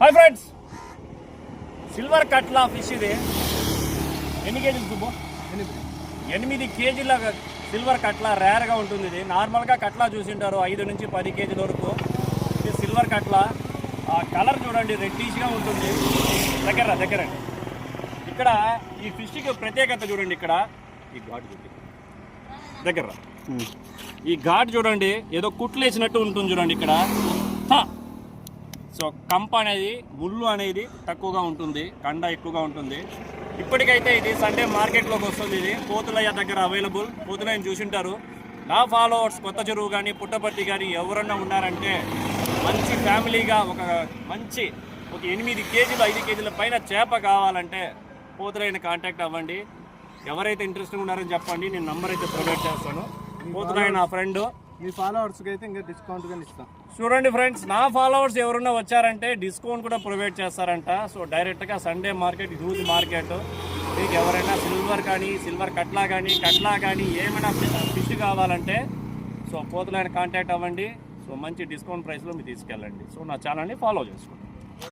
Hi friends, silver కట్లా fish ఇది. ఎన్ని కేజీలు సుబ్బు? 8 కేజీల సిల్వర్ కట్లా రేర్గా ఉంటుంది. ఇది నార్మల్గా కట్లా చూసింటారు 5 నుంచి 10 కేజీల వరకు. ఇది సిల్వర్ కట్లా. కలర్ చూడండి, రెడ్డిష్గా ఉంటుంది. దగ్గర ఇక్కడ ఈ ఫిష్కి ప్రత్యేకత చూడండి. ఇక్కడ ఈ ఘాటు దగ్గర ఈ ఘాటు చూడండి, ఏదో కుట్లు వేసినట్టు ఉంటుంది చూడండి ఇక్కడ. సో కంప అనేది, ముళ్ళు అనేది తక్కువగా ఉంటుంది, కండ ఎక్కువగా ఉంటుంది. ఇప్పటికైతే ఇది సండే మార్కెట్లోకి వస్తుంది. ఇది పోతులయ్య దగ్గర అవైలబుల్. పోతులయ్యని చూసింటారు. నా ఫాలోవర్స్ కొత్త చెరువు కానీ పుట్టపర్తి కానీ ఎవరన్నా ఉన్నారంటే మంచి ఫ్యామిలీగా ఒక 8 కేజీలు 5 కేజీల పైన చేప కావాలంటే పోతులయ్యని కాంటాక్ట్ అవ్వండి. ఎవరైతే ఇంట్రెస్ట్గా ఉన్నారని చెప్పండి, నేను నంబర్ అయితే ప్రొవైడ్ చేస్తాను. పోతులయ్య నా ఫ్రెండ్. మీ ఫాలోవర్స్కి అయితే ఇంకా డిస్కౌంట్ కానీ ఇస్తాం. చూడండి ఫ్రెండ్స్, నా ఫాలోవర్స్ ఎవరున్నా వచ్చారంటే డిస్కౌంట్ కూడా ప్రొవైడ్ చేస్తారంట. సో డైరెక్ట్గా సండే మార్కెట్, హ్యూజ్ మార్కెట్. మీకు ఎవరైనా సిల్వర్ కట్లా కానీ ఏమైనా ఫిష్ కావాలంటే సో పోతులైన కాంటాక్ట్ అవ్వండి. సో మంచి డిస్కౌంట్ ప్రైస్లో మీరు తీసుకెళ్ళండి. సో నా ఛానల్ని ఫాలో చేసుకోండి.